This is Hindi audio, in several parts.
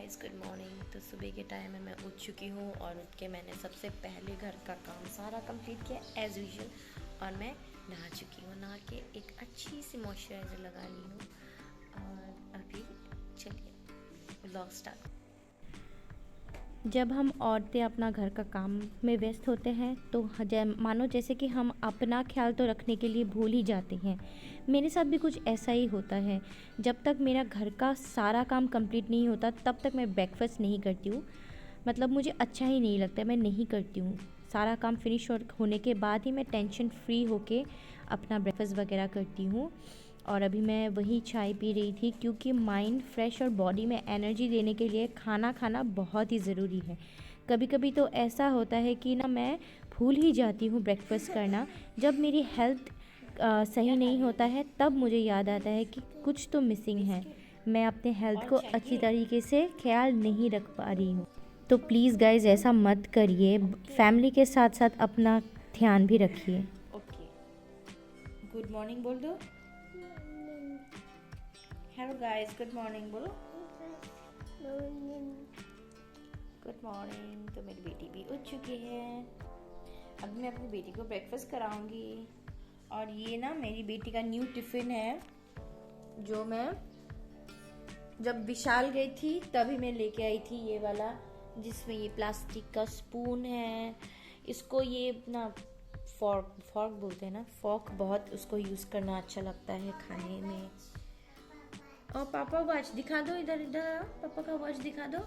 Guys, good morning. तो सुबह के टाइम में मैं उठ चुकी हूँ और उठ के मैंने सबसे पहले घर का काम सारा कंप्लीट किया एज़ यूजुअल। और मैं नहा चुकी हूँ। नहा के एक अच्छी सी मॉइस्चराइज़र लगा ली हूँ और अभी चलिए व्लॉग स्टार्ट। जब हम औरतें अपना घर का काम में व्यस्त होते हैं तो मानो जैसे कि हम अपना ख्याल तो रखने के लिए भूल ही जाते हैं। मेरे साथ भी कुछ ऐसा ही होता है। जब तक मेरा घर का सारा काम कंप्लीट नहीं होता तब तक मैं ब्रेकफास्ट नहीं करती हूँ। मतलब मुझे अच्छा ही नहीं लगता, मैं नहीं करती हूँ। सारा काम फिनिश होने के बाद ही मैं टेंशन फ्री होके अपना ब्रेकफास्ट वगैरह करती हूँ। और अभी मैं वही चाय पी रही थी क्योंकि माइंड फ्रेश और बॉडी में एनर्जी देने के लिए खाना खाना बहुत ही ज़रूरी है। कभी कभी तो ऐसा होता है कि ना मैं भूल ही जाती हूँ ब्रेकफास्ट करना। जब मेरी हेल्थ सही नहीं होता है तब मुझे याद आता है कि कुछ तो मिसिंग है। मैं अपने हेल्थ को अच्छी तरीके से ख्याल नहीं रख पा रही हूँ। तो प्लीज़ गाइज ऐसा मत करिए। फैमिली के साथ साथ अपना ध्यान भी रखिए। ओके, गुड मॉर्निंग बोल दो। हेलो गाइस, गुड मॉर्निंग बोलो। Good morning. तो मेरी बेटी भी उठ चुकी है। अब मैं अपनी बेटी को ब्रेकफास्ट कराऊंगी। और ये ना मेरी बेटी का न्यू टिफ़िन है जो मैं जब विशाल गई थी तभी मैं लेके आई थी, ये वाला, जिसमें ये प्लास्टिक का स्पून है। इसको ये ना फॉर्क बोलते हैं ना, फॉर्क, बहुत उसको यूज़ करना अच्छा लगता है खाने में। और पापा वॉच दिखा दो, इधर इधर पापा का वॉच दिखा दो,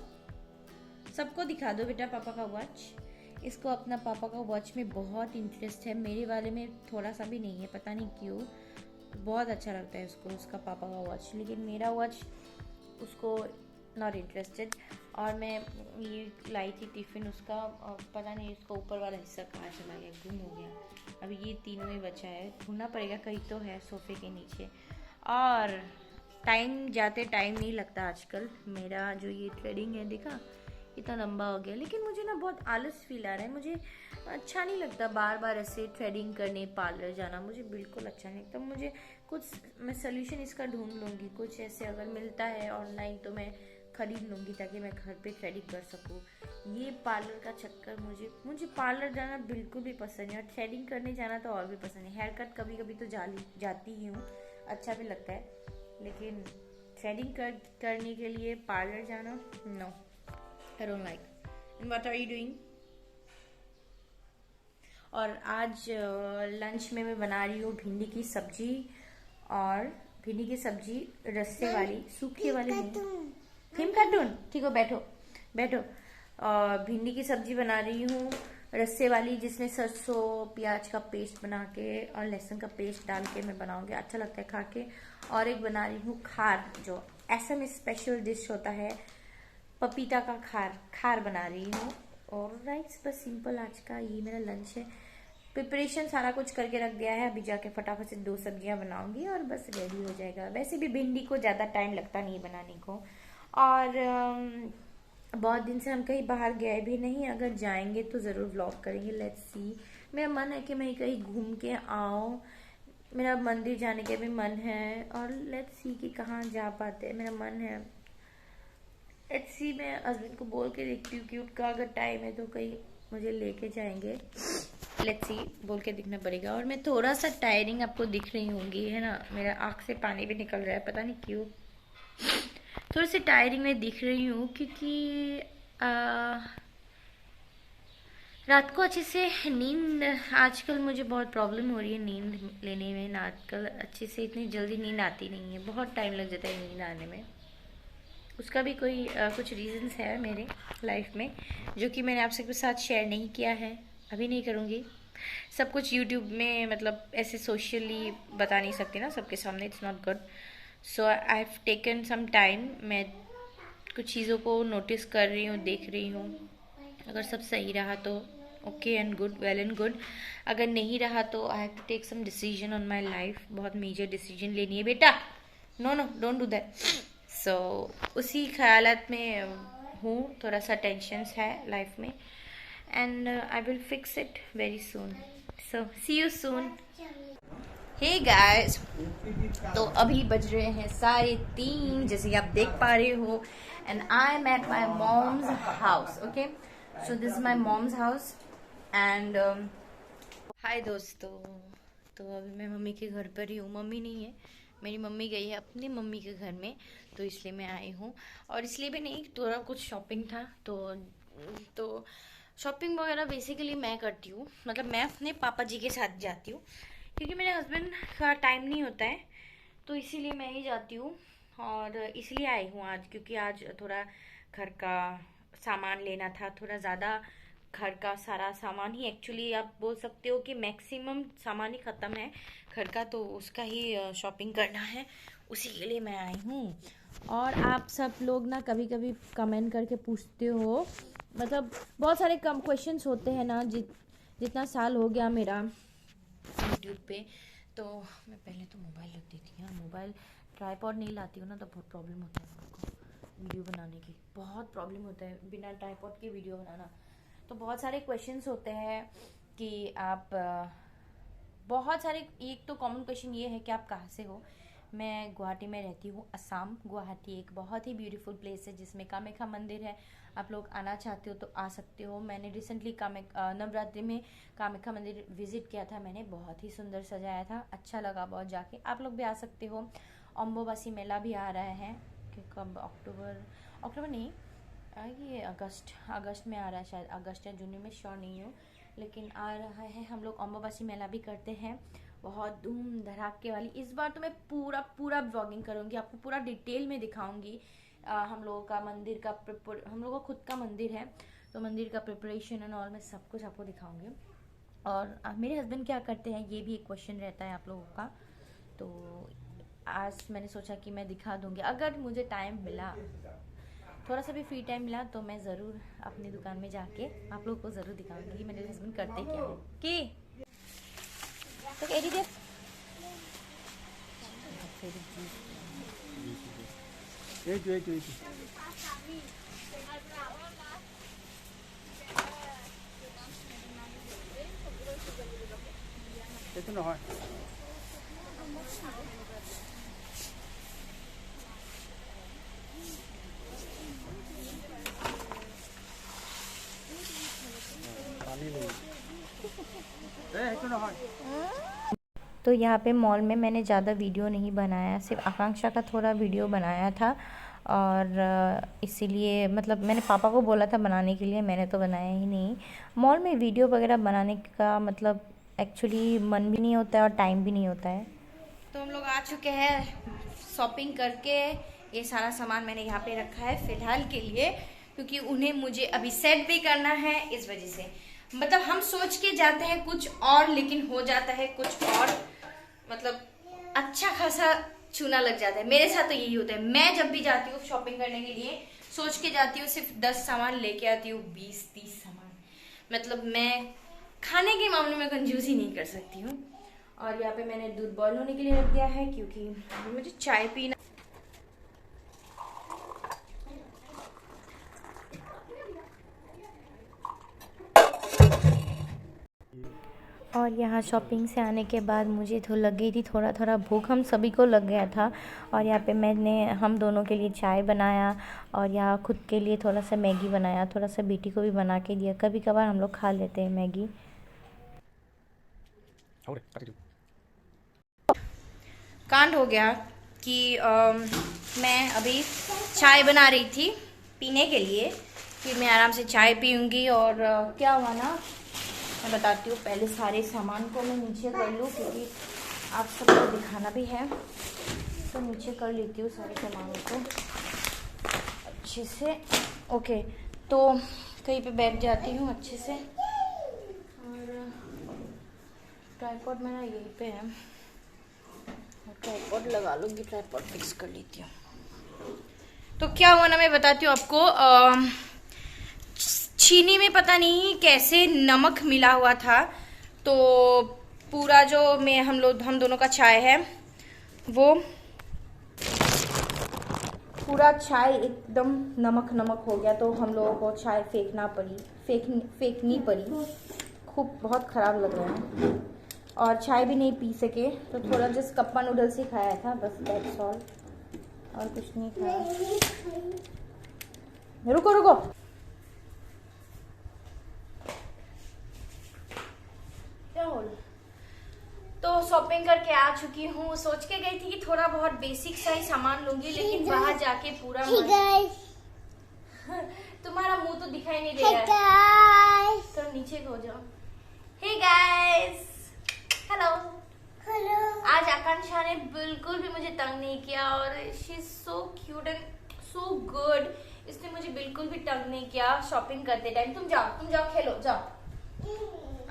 सबको दिखा दो बेटा पापा का वॉच। इसको अपना पापा का वॉच में बहुत इंटरेस्ट है, मेरे वाले में थोड़ा सा भी नहीं है, पता नहीं क्यों। बहुत अच्छा लगता है उसको उसका पापा का वॉच, लेकिन मेरा वॉच उसको नॉट इंटरेस्टेड। और मैं ये लाई थी टिफ़िन उसका, और पता नहीं उसका ऊपर वाला हिस्सा कहाँ चला गया, गुम हो गया। अभी ये तीनों ही बचा है, ढूंढना पड़ेगा, कहीं तो है सोफे के नीचे। और टाइम जाते टाइम नहीं लगता आजकल। मेरा जो ये थ्रेडिंग है देखा इतना लंबा हो गया, लेकिन मुझे ना बहुत आलस फील आ रहा है। मुझे अच्छा नहीं लगता बार बार ऐसे थ्रेडिंग करने पार्लर जाना, मुझे बिल्कुल अच्छा नहीं लगता। मुझे कुछ, मैं सोल्यूशन इसका ढूंढ लूँगी, कुछ ऐसे अगर मिलता है ऑनलाइन तो मैं खरीद लूँगी ताकि मैं घर पे थ्रेडिंग कर सकूँ। ये पार्लर का चक्कर, मुझे पार्लर जाना बिल्कुल भी पसंद नहीं, और थ्रेडिंग करने जाना तो और भी पसंद नहीं। हेयर कट कभी कभी तो जाती ही हूँ, अच्छा भी लगता है, लेकिन थ्रेडिंग करने के लिए पार्लर जाना, no, I don't like. And what are you doing? और आज लंच में मैं बना रही हूँ भिंडी की सब्जी, और भिंडी की सब्जी रस्से वाली, सूखे वाली नहीं, फिल्म कार्टून, ठीक हो, बैठो बैठो। और भिंडी की सब्जी बना रही हूँ रस्से वाली, जिसमें सरसों प्याज का पेस्ट बना के और लहसुन का पेस्ट डाल के मैं बनाऊंगी, अच्छा लगता है खा के। और एक बना रही हूँ खार, जो असम स्पेशल डिश होता है, पपीता का खार बना रही हूँ। और राइस, बस सिंपल आज का ये मेरा लंच है। प्रिपरेशन सारा कुछ करके रख दिया है, अभी जाके फटाफट से 2 सब्जियां बनाऊंगी और बस रेडी हो जाएगा। वैसे भी भिंडी को ज़्यादा टाइम लगता नहीं बनाने को। और बहुत दिन से हम कहीं बाहर गए भी नहीं, अगर जाएंगे तो ज़रूर व्लॉग करेंगे, लेट्स सी। मेरा मन है कि मैं कहीं घूम के आऊँ, मेरा मंदिर जाने का भी मन है, और लेट्स सी कि कहाँ जा पाते हैं, मेरा मन है। लेट्स सी, मैं हस्बैंड को बोल के देखती हूँ कि उनका अगर टाइम है तो कहीं मुझे लेके जाएंगे। लेट्स सी, बोल के दिखना पड़ेगा। और मैं थोड़ा सा टायरिंग आपको दिख रही होंगी, है ना, मेरा आँख से पानी भी निकल रहा है, पता नहीं क्यों। थोड़ी सी टायरिंग में दिख रही हूँ क्योंकि रात को अच्छे से नींद, आजकल मुझे बहुत प्रॉब्लम हो रही है नींद लेने में ना, आजकल अच्छे से इतनी जल्दी नींद आती नहीं है, बहुत टाइम लग जाता है नींद आने में। उसका भी कोई कुछ रीजंस है मेरे लाइफ में, जो कि मैंने आप सबके साथ शेयर नहीं किया है, अभी नहीं करूँगी। सब कुछ यूट्यूब में, मतलब ऐसे सोशली बता नहीं सकती ना सबके सामने, it's not good. So I have taken some time, मैं कुछ चीज़ों को नोटिस कर रही हूँ, देख रही हूँ। अगर सब सही रहा तो okay and good, well and good. अगर नहीं रहा तो I have to take some decision on my life, बहुत मेजर डिसीजन लेनी है बेटा, no no don't do that. So उसी ख्यालात में हूँ, थोड़ा सा टेंशन्स है लाइफ में, and I will fix it very soon. So see you soon. Hey guys, तो अभी बज रहे हैं 3:30 जैसे कि आप देख पा रहे हो, and I am at my mom's house. Okay, so this is my mom's house and hi दोस्तों. तो अभी मैं मम्मी के घर पर ही हूँ. मम्मी नहीं है, मेरी मम्मी गई है अपनी मम्मी के घर में, तो इसलिए मैं आई हूँ. और इसलिए भी नहीं, थोड़ा कुछ शॉपिंग था, तो शॉपिंग वगैरह बेसिकली मैं करती हूँ. मतलब मैं अपने पापा जी के साथ जाती हूँ, क्योंकि मेरे हस्बैंड का टाइम नहीं होता है, तो इसीलिए मैं ही जाती हूँ. और इसलिए आई हूँ आज, क्योंकि आज थोड़ा घर का सामान लेना था. थोड़ा ज़्यादा घर का सारा सामान ही, एक्चुअली आप बोल सकते हो कि मैक्सिमम सामान ही ख़त्म है घर का, तो उसका ही शॉपिंग करना है, उसी के लिए मैं आई हूँ. और आप सब लोग ना कभी कभी कमेंट करके पूछते हो, मतलब बहुत सारे कम क्वेश्चंस होते हैं ना. जितना साल हो गया मेरा यूट्यूब पे, तो मैं पहले तो मोबाइल रख देती हूँ. मोबाइल ट्राइपॉड नहीं लाती हूँ ना, तो बहुत प्रॉब्लम होता है आपको वीडियो बनाने की. बहुत प्रॉब्लम होता है बिना ट्राइपॉड के वीडियो बनाना. तो बहुत सारे क्वेश्चंस होते हैं कि आप बहुत सारे. एक तो कॉमन क्वेश्चन ये है कि आप कहाँ से हो. मैं गुवाहाटी में रहती हूँ, असम. गुवाहाटी एक बहुत ही ब्यूटीफुल प्लेस है जिसमें कामाख्या मंदिर है. आप लोग आना चाहते हो तो आ सकते हो. मैंने रिसेंटली नवरात्रि में कामाख्या मंदिर विजिट किया था. मैंने बहुत ही सुंदर सजाया था, अच्छा लगा बहुत जाके. आप लोग भी आ सकते हो. अम्बोबासी मेला भी आ रहा है कि कब, अक्टूबर नहीं, ये अगस्त में आ रहा है शायद. अगस्त या जून में, श्योर नहीं हूँ, लेकिन आ रहा है. हम लोग अम्बोबासी मेला भी करते हैं, बहुत धूम धड़ाके वाली. इस बार तो मैं पूरा ब्लॉगिंग करूँगी, आपको पूरा डिटेल में दिखाऊंगी. हम लोगों का मंदिर का हम लोगों का खुद का मंदिर है, तो मंदिर का प्रिपरेशन एंड ऑल मैं सब कुछ आपको दिखाऊंगी. और मेरे हस्बैंड क्या करते हैं, ये भी एक क्वेश्चन रहता है आप लोगों का. तो आज मैंने सोचा कि मैं दिखा दूंगी, अगर मुझे टाइम मिला, थोड़ा सा भी फ्री टाइम मिला, तो मैं ज़रूर अपनी दुकान में जाके आप लोगों को ज़रूर दिखाऊंगी कि मेरे हस्बैंड करते क्या है. कि तो कह दीजिए तो यहाँ पे मॉल में मैंने ज़्यादा वीडियो नहीं बनाया, सिर्फ आकांक्षा का थोड़ा वीडियो बनाया था. और इसीलिए मतलब मैंने पापा को बोला था बनाने के लिए, मैंने तो बनाया ही नहीं. मॉल में वीडियो वगैरह बनाने का मतलब एक्चुअली मन भी नहीं होता है और टाइम भी नहीं होता है. तो हम लोग आ चुके हैं शॉपिंग करके. ये सारा सामान मैंने यहाँ पे रखा है फ़िलहाल के लिए, क्योंकि उन्हें मुझे अभी सेट भी करना है. इस वजह से मतलब हम सोच के जाते हैं कुछ और, लेकिन हो जाता है कुछ और. मतलब अच्छा खासा चूना लग जाता है. मेरे साथ तो यही होता है. मैं जब भी जाती हूँ शॉपिंग करने के लिए, सोच के जाती हूँ, सिर्फ 10 सामान लेके आती हूँ, 20-30 सामान. मतलब मैं खाने के मामले में कंजूसी नहीं कर सकती हूँ. और यहाँ पे मैंने दूध बॉईल होने के लिए रख दिया है, क्योंकि मुझे चाय पीना. और यहाँ शॉपिंग से आने के बाद मुझे तो लग गई थी थोड़ा भूख, हम सभी को लग गया था. और यहाँ पे मैंने हम दोनों के लिए चाय बनाया, और यहाँ खुद के लिए थोड़ा सा मैगी बनाया, थोड़ा सा बेटी को भी बना के दिया. कभी कभार हम लोग खा लेते हैं मैगी. कांड हो गया कि मैं अभी चाय बना रही थी पीने के लिए, कि मैं आराम से चाय पीऊँगी. और क्या हुआ ना, मैं बताती हूँ. पहले सारे सामान को मैं नीचे कर लूँ, क्योंकि आप सबको दिखाना भी है, तो नीचे कर लेती हूँ सारे सामानों को अच्छे से. ओके, तो कहीं पे बैठ जाती हूँ अच्छे से. और ट्राइपॉड मेरा यहीं पे है, ट्राइपॉड लगा लूँगी, ट्राइपॉड फिक्स कर लेती हूँ. तो क्या हुआ ना, मैं बताती हूँ आपको. चीनी में पता नहीं कैसे नमक मिला हुआ था, तो पूरा जो हम दोनों का चाय है, वो पूरा चाय एकदम नमक हो गया. तो हम लोगों को चाय फेंकनी पड़ी. खूब बहुत ख़राब लग रहा है. और चाय भी नहीं पी सके, तो थोड़ा जस्ट कप्पा नूडल्स ही खाया था बस, दैट्स ऑल, और कुछ नहीं खाया। रुको रुको, क्या हो रहा? तो शॉपिंग करके आ चुकी हूँ। सोच के गई थी कि थोड़ा बहुत बेसिक सा ही सामान लूंगी, लेकिन वहां जाके पूरा तुम्हारा मुंह तो दिखाई नहीं दे रहा है, तो नीचे हो जाओ। Hey guys, hello hello. आज आकांक्षा ने बिल्कुल भी मुझे तंग नहीं किया, और she is so cute and so good. इसने मुझे बिल्कुल भी तंग नहीं किया शॉपिंग करते टाइम। तुम जाओ खेलो, जाओ।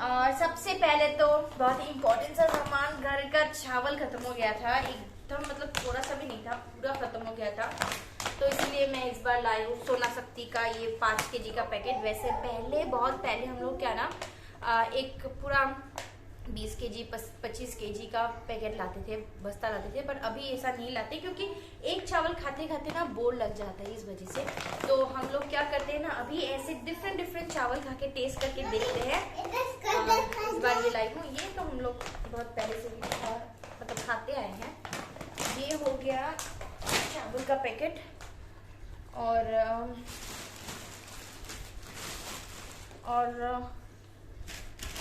और सबसे पहले तो बहुत ही इम्पोर्टेंट सा सामान, घर का चावल खत्म हो गया था एकदम, मतलब थोड़ा सा भी नहीं था, पूरा खत्म हो गया था। तो इसलिए मैं इस बार लाई हूँ सोना शक्ति का ये 5 kg का पैकेट। वैसे पहले, बहुत पहले हम लोग क्या ना एक पूरा 20 kg 25 kg का पैकेट लाते थे, बस्ता लाते थे, पर अभी ऐसा नहीं लाते, क्योंकि एक चावल खाते खाते ना बोर लग जाता है इस वजह से। तो हम लोग क्या करते हैं ना, अभी ऐसे डिफरेंट चावल खा के टेस्ट करके देखते हैं। इस बार ये लाई हूँ, ये तो हम लोग बहुत पहले से भी मतलब खाते आए हैं। ये हो गया चावल का पैकेट, और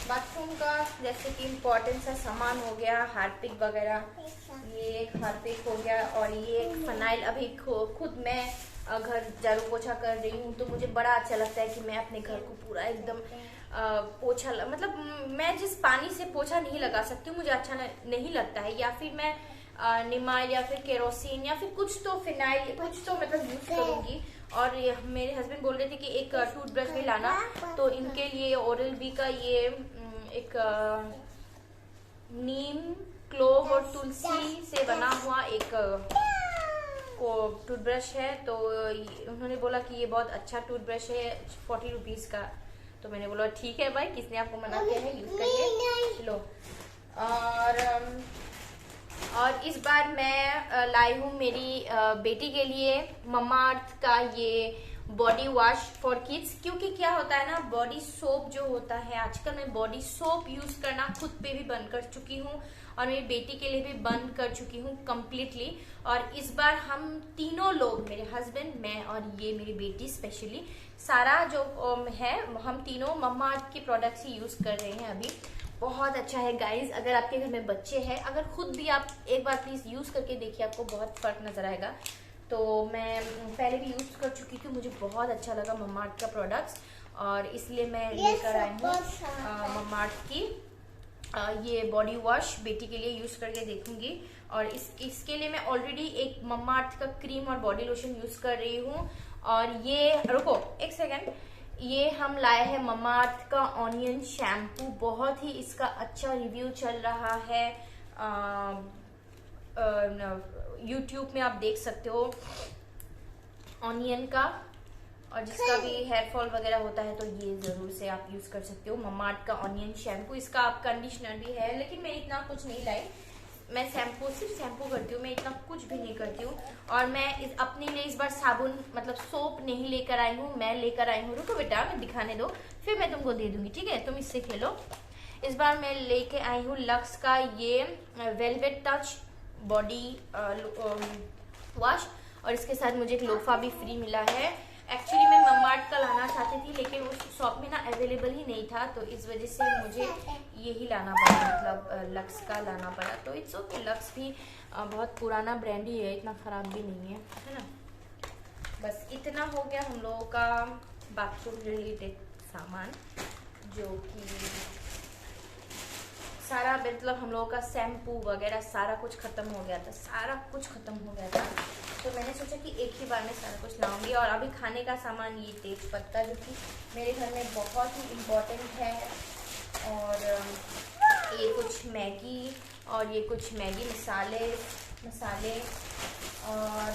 बाथरूम का जैसे कि इम्पोर्टेंट सा सामान हो गया, हार्पिक वगैरह, ये एक हार्पिक हो गया, और ये एक फिनाइल। अभी खुद मैं घर झाड़ू पोछा कर रही हूँ, तो मुझे बड़ा अच्छा लगता है कि मैं अपने घर को पूरा एकदम पोछा, मतलब मैं जिस पानी से पोछा नहीं लगा सकती, मुझे अच्छा नहीं लगता है, या फिर मैं निमाइल या फिर केरोसिन या फिर कुछ तो फिनाइल, कुछ तो मतलब यूज करूंगी। और मेरे हस्बैंड बोल रहे थे कि एक टूथब्रश भी लाना, तो इनके लिए ओरल बी का ये एक नीम, क्लोव और तुलसी से बना हुआ एक टूथब्रश है। तो उन्होंने बोला कि ये बहुत अच्छा टूथब्रश है, 40 रुपीज का। तो मैंने बोला ठीक है भाई, किसने आपको मना किया है, यूज करिए, लो। और इस बार मैं लाई हूँ मेरी बेटी के लिए मम्माअर्थ का ये बॉडी वॉश फॉर किड्स। क्योंकि क्या होता है ना, बॉडी सोप जो होता है, आजकल मैं बॉडी सोप यूज करना खुद पे भी बंद कर चुकी हूँ, और मेरी बेटी के लिए भी बंद कर चुकी हूँ कम्प्लीटली। और इस बार हम तीनों लोग, मेरे हस्बैंड, मैं और ये मेरी बेटी स्पेशली, सारा जो है, हम तीनों मम्माअर्थ के प्रोडक्ट्स ही यूज कर रहे हैं अभी। बहुत अच्छा है गाइज। अगर आपके घर में बच्चे हैं, अगर खुद भी आप एक बार प्लीज यूज करके देखिए, आपको बहुत फर्क नजर आएगा। तो मैं पहले भी यूज कर चुकी थी, मुझे बहुत अच्छा लगा मम्माअर्थ का प्रोडक्ट्स, और इसलिए मैं लेकर आई हूँ मम्माअर्थ की ये बॉडी वॉश। बेटी के लिए यूज करके देखूंगी। और इसके लिए मैं ऑलरेडी एक मम्माअर्थ का क्रीम और बॉडी लोशन यूज कर रही हूँ। और ये, रुको एक सेकेंड, ये हम लाए हैं मम्माअर्थ का ऑनियन शैम्पू। बहुत ही इसका अच्छा रिव्यू चल रहा है, यूट्यूब में आप देख सकते हो ऑनियन का। और जिसका भी हेयर फॉल वगैरह होता है, तो ये जरूर से आप यूज कर सकते हो मम्माअर्थ का ऑनियन शैम्पू। इसका आप कंडीशनर भी है, लेकिन मैं इतना कुछ नहीं लाई, मैं सिर्फ शैम्पू करती हूँ, मैं इतना कुछ भी नहीं करती हूँ। और मैं अपने लिए इस बार साबुन, मतलब सोप नहीं लेकर आई हूँ, मैं लेकर आई हूँ, रुको बेटा मैं दिखाने दो, फिर मैं तुमको दे दूंगी, ठीक है, तुम इससे खेलो। इस बार मैं लेके आई हूँ लक्स का ये वेलवेट टच बॉडी वॉश, और इसके साथ मुझे एक लोफा भी फ्री मिला है। एक्चुअली मैं मम्माअर्थ का लाना चाहती थी, लेकिन उस शॉप में ना अवेलेबल ही नहीं था, तो इस वजह से मुझे यही लाना पड़ा, मतलब लक्स का लाना पड़ा। तो इट्स ओके, लक्स भी बहुत पुराना ब्रांड ही है, इतना ख़राब भी नहीं है ना। बस इतना हो गया हम लोगों का बाथरूम रिलेटेड सामान, जो कि सारा, मतलब हम लोगों का शैम्पू वगैरह सारा कुछ खत्म हो गया था, सारा कुछ खत्म हो गया था। तो मैंने सोचा कि एक ही बार में सारा कुछ लाऊंगी। और अभी खाने का सामान, ये तेज पत्ता, जो कि मेरे घर में बहुत ही इम्पोर्टेंट है, और ये कुछ मैगी, और ये कुछ मैगी मसाले। और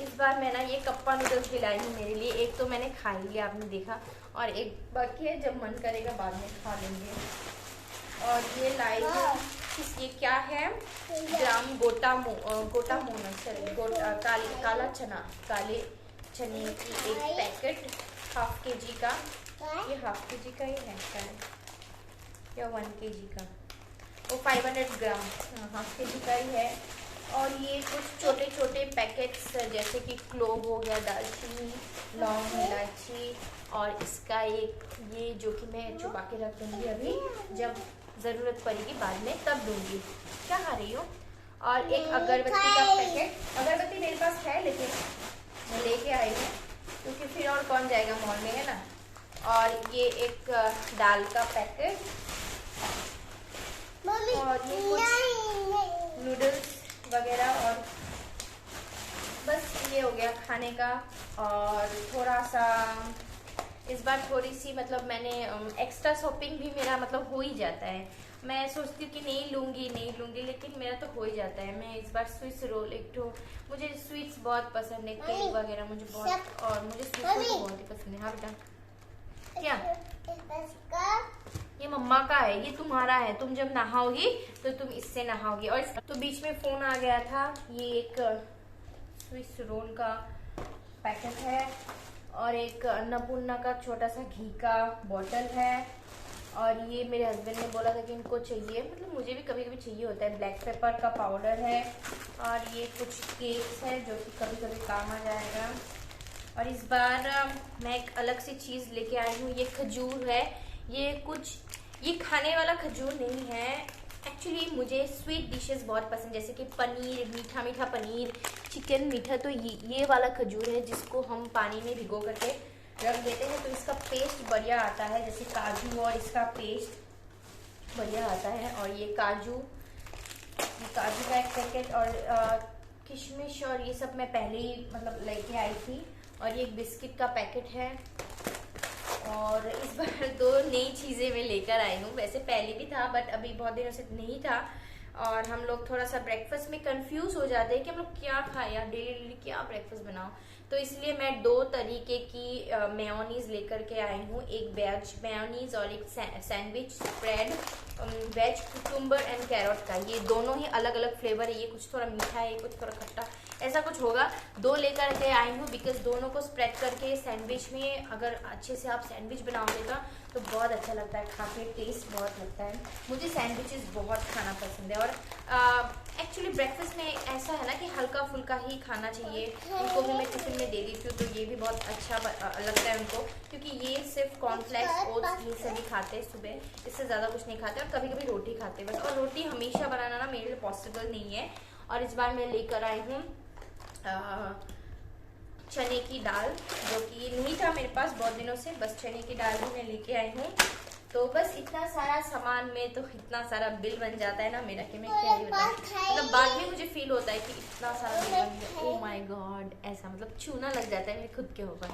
इस बार मैं ना ये कप्पा नूडल्स भी लाई हूँ मेरे लिए। एक तो मैंने खा ही लिया, आपने देखा, और एक बाकी है, जब मन करेगा बाद में खा लेंगे। और ये लाई हूँ, ये क्या है, ग्राम गोटा मोना, काला चना, काले चने की एक पैकेट, ½ kg का। ये ½ kg का ही है शायद, या 1 kg का, वो 500 ग्राम, हाफ के जी का ही है। और ये कुछ छोटे छोटे पैकेट्स जैसे कि क्लोव हो गया, दालचीनी, लौंग, इलायची, और इसका एक ये जो कि मैं छुपा के रख दूँगी, अभी जब ज़रूरत पड़ेगी बाद में तब दूँगी। क्या खा रही हो? और एक अगरबत्ती का पैकेट, अगरबत्ती मेरे पास है लेकिन मैं लेके आई हूँ क्योंकि फिर और कौन जाएगा मॉल में, है ना। और ये एक दाल का पैकेट, और ये कुछ नूडल्स वगैरह, और बस ये हो गया खाने का। और थोड़ा सा इस बार थोड़ी सी मतलब मैंने एक्स्ट्रा शॉपिंग भी मेरा मतलब हो ही जाता है। मैं सोचती हूँ कि नहीं लूँगी, लेकिन मेरा तो हो ही जाता है। मैं इस बार स्विस रोल एक तो, मुझे स्वीट्स बहुत पसंद है, केक वगैरह मुझे बहुत, और मुझे स्वीट्स तो बहुत ही पसंद है। हाँ बेटा, क्या ये मम्मा का है, ये तुम्हारा है, तुम जब नहाओगी तो तुम इससे नहाओगी। और तो बीच में फोन आ गया था। ये एक स्विस रोल का पैकेट है, और एक अन्नपूर्णा का छोटा सा घी का बॉटल है। और ये मेरे हस्बैंड ने बोला था कि इनको चाहिए, मतलब मुझे भी कभी कभी चाहिए होता है, ब्लैक पेपर का पाउडर है। और ये कुछ केक्स है जो कि कभी कभी काम आ जाएगा। और इस बार मैं एक अलग सी चीज़ लेके आई हूँ, ये खजूर है। ये खाने वाला खजूर नहीं है एक्चुअली। मुझे स्वीट डिशेस बहुत पसंद, जैसे कि पनीर, मीठा मीठा पनीर, चिकन मीठा, तो ये वाला खजूर है जिसको हम पानी में भिगो करके रख देते हैं, तो इसका पेस्ट बढ़िया आता है, जैसे काजू, और इसका पेस्ट बढ़िया आता है। और ये काजू का एक पैकेट, और किशमिश और ये सब मैं पहले ही मतलब लेके आई थी। और ये एक बिस्किट का पैकेट है। और इस बार 2 नई चीज़ें मैं लेकर आई हूँ, वैसे पहले भी था बट अभी बहुत दिनों से नहीं था। और हम लोग थोड़ा सा ब्रेकफास्ट में कंफ्यूज हो जाते हैं कि हम लोग क्या खाएं या डेली क्या ब्रेकफास्ट बनाओ, तो इसलिए मैं 2 तरीके की मेयोनीज लेकर के आई हूँ, एक वेज मेयोनीज और एक sandwich spread veg cucumber and carrot का। ये दोनों ही अलग अलग फ्लेवर है, ये कुछ थोड़ा मीठा है, ये कुछ थोड़ा खट्टा, ऐसा कुछ होगा। 2 लेकर के आई हूँ बिकॉज दोनों को स्प्रेड करके सैंडविच में अगर अच्छे से आप सैंडविच बनाओगे तो बहुत अच्छा लगता है, खा के टेस्ट बहुत लगता है। मुझे सैंडविचेस बहुत खाना पसंद है। और एक्चुअली ब्रेकफास्ट में ऐसा है ना कि हल्का फुल्का ही खाना चाहिए। उनको भी मैं टिफिन में दे देती हूँ, तो ये भी बहुत अच्छा लगता है उनको, क्योंकि ये सिर्फ कॉर्नफ्लेक्स, ओट्स, ये सभी खाते हैं सुबह, इससे ज़्यादा कुछ नहीं खाते। और कभी कभी रोटी खाते हैं बस, और रोटी हमेशा बनाना ना मेरे लिए पॉसिबल नहीं है। और इस बार मैं लेकर आई हूँ चने की दाल, जो कि नहीं था मेरे पास बहुत दिनों से, बस चने की दाल ही मैं लेके आई हूँ। तो बस इतना सारा सामान में तो इतना सारा बिल बन जाता है ना मेरा कि मैं क्या ही बताऊँ। मतलब बाद में मुझे फील होता है कि इतना सारा बिल बन गया, ओह माय गॉड, ऐसा मतलब छूना लग जाता है मेरे खुद के ऊपर।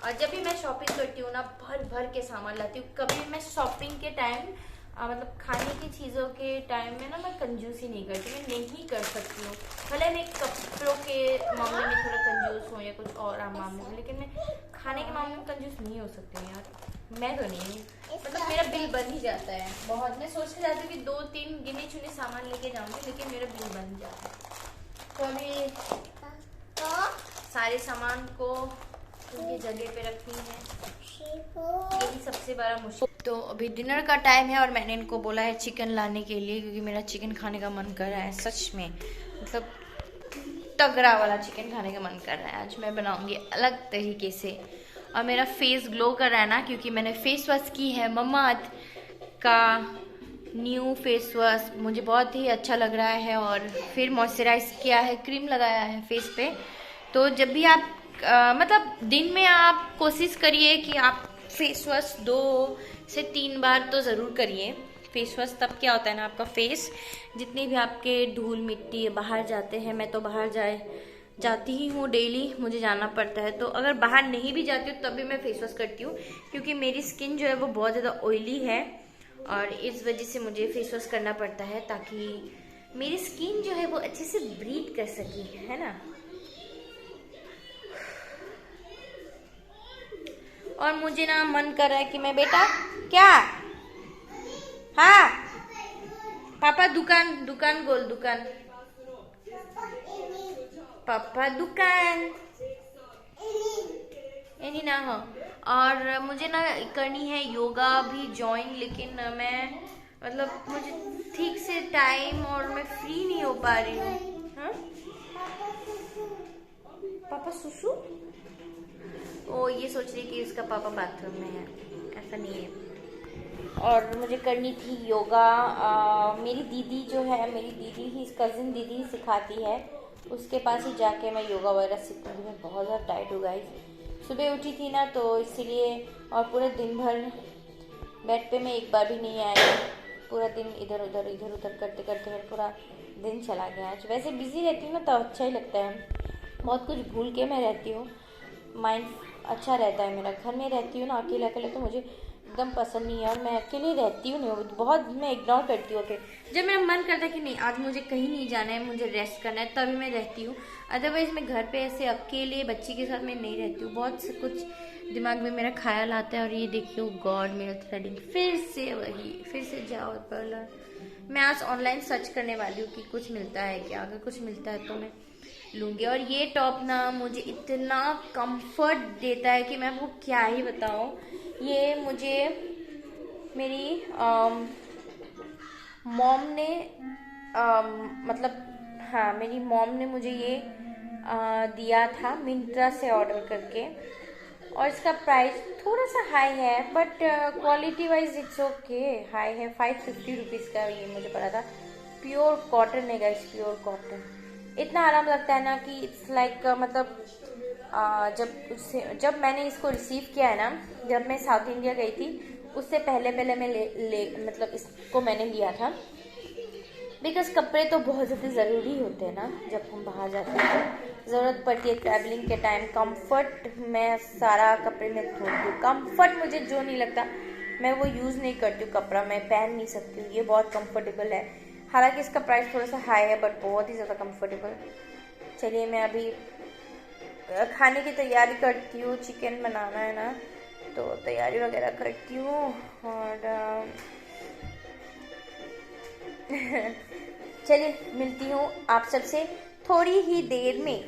और जब भी मैं शॉपिंग करती हूँ ना, भर भर के सामान लाती हूँ। कभी मैं शॉपिंग के टाइम मतलब खाने की चीज़ों के टाइम में ना मैं कंजूसी नहीं करती, मैं नहीं कर सकती हूँ। भले मैं कपड़ों के मामले में थोड़ा कंजूस हूँ या कुछ और मामले में, लेकिन मैं खाने के मामले में कंजूस नहीं हो सकती हूँ यार, मैं तो नहीं। मतलब मेरा बिल बन ही जाता है बहुत। मैं सोच के जाती हूँ कि 2-3 गिने चुने सामान लेके जाऊँगी, लेकिन मेरा बिल बन जाता है। तो अभी सारे सामान को उनकी जगह पे रखनी है, यही सबसे बड़ा मुश्किल। तो अभी डिनर का टाइम है और मैंने इनको बोला है चिकन लाने के लिए, क्योंकि मेरा चिकन खाने का मन कर रहा है सच में, मतलब तगड़ा वाला चिकन खाने का मन कर रहा है। आज मैं बनाऊंगी अलग तरीके से। और मेरा फेस ग्लो कर रहा है ना, क्योंकि मैंने फेस वॉश की है ममाअर्थ का न्यू फेस वॉश, मुझे बहुत ही अच्छा लग रहा है। और फिर मॉइस्चराइज किया है, क्रीम लगाया है फेस पे। तो जब भी आप मतलब दिन में आप कोशिश करिए कि आप फेस वॉश 2 से 3 बार तो ज़रूर करिए फेस वॉश। तब क्या होता है ना, आपका फेस जितनी भी आपके धूल मिट्टी बाहर जाते हैं, मैं तो बाहर जाती ही हूँ डेली, मुझे जाना पड़ता है। तो अगर बाहर नहीं भी जाती हूँ तब भी मैं फेस वॉश करती हूँ, क्योंकि मेरी स्किन जो है वो बहुत ज़्यादा ऑयली है, और इस वजह से मुझे फेस वॉश करना पड़ता है ताकि मेरी स्किन जो है वो अच्छे से ब्रीथ कर सके, है ना। और मुझे ना मन कर रहा है कि मैं, बेटा क्या, हाँ पापा दुकान बोल, दुकान पापा दुकान नहीं ना हो। और मुझे ना करनी है योगा भी ज्वाइन, लेकिन मैं मतलब मुझे ठीक से टाइम और मैं फ्री नहीं हो पा रही हूँ। हाँ पापा सुसु, ओ ये सोच रही कि उसका पापा बाथरूम में है, ऐसा नहीं है। और मुझे करनी थी योगा। मेरी दीदी जो है, मेरी दीदी ही, कज़िन दीदी ही सिखाती है, उसके पास ही जाके मैं योगा वगैरह सीखूंगी। मैं बहुत ज़्यादा टाइट हूँ गाइस, सुबह उठी थी ना तो इसीलिए, और पूरे दिन भर बेड पे मैं एक बार भी नहीं आई। पूरा दिन इधर उधर करते करते मेरा पूरा दिन चला गया। आज वैसे बिजी रहती हूँ ना तो अच्छा ही लगता है, बहुत कुछ भूल के मैं रहती हूँ, माइंड अच्छा रहता है मेरा। घर में रहती हूँ ना अकेले अकेले तो मुझे एकदम पसंद नहीं है, और मैं अकेले रहती हूँ नहीं, बहुत मैं इग्नोर करती हूँ। जब मेरा मन करता है कि नहीं आज मुझे कहीं नहीं जाना है, मुझे रेस्ट करना है, तभी मैं रहती हूँ। अदरवाइज मैं घर पे ऐसे अकेले बच्ची के साथ मैं नहीं रहती हूँ। बहुत से कुछ दिमाग में मेरा ख्याल आता है। और ये देखियो गॉड, मेरा थ्रेडिंग फिर से वही, फिर से जाओ पार्लर। मैं आज ऑनलाइन सर्च करने वाली हूँ कि कुछ मिलता है क्या, अगर कुछ मिलता है तो मैं लूँगी। और ये टॉप ना मुझे इतना कंफर्ट देता है कि मैं आपको क्या ही बताऊँ। ये मुझे मेरी मॉम ने मतलब, हाँ मेरी मॉम ने मुझे ये दिया था मिंत्रा से ऑर्डर करके। और इसका प्राइस थोड़ा सा हाई है, but quality wise it's okay, high है। 550 रुपीज़ का ये मुझे पड़ा था। प्योर कॉटन है गाइस, प्योर कॉटन। इतना आराम लगता है ना कि इट्स लाइक मतलब जब मैंने इसको रिसीव किया है ना, जब मैं साउथ इंडिया गई थी उससे पहले मैं मतलब इसको मैंने लिया था। बिकॉज कपड़े तो बहुत ज़्यादा ज़रूरी होते हैं ना, जब हम बाहर जाते हैं तो ज़रूरत पड़ती है ट्रैवलिंग के टाइम। कंफर्ट मैं सारा कपड़े में ढूंढती हूँ, कंफर्ट मुझे जो नहीं लगता मैं वो यूज़ नहीं करती हूँ, कपड़ा मैं पहन नहीं सकती हूँ। ये बहुत कंफर्टेबल है, हालांकि इसका प्राइस थोड़ा सा हाई है बट बहुत ही ज़्यादा कंफर्टेबल। चलिए मैं अभी खाने की तैयारी करती हूँ, चिकन बनाना है ना तो तैयारी वगैरह करती हूँ। और चलिए मिलती हूँ आप सबसे थोड़ी ही देर में।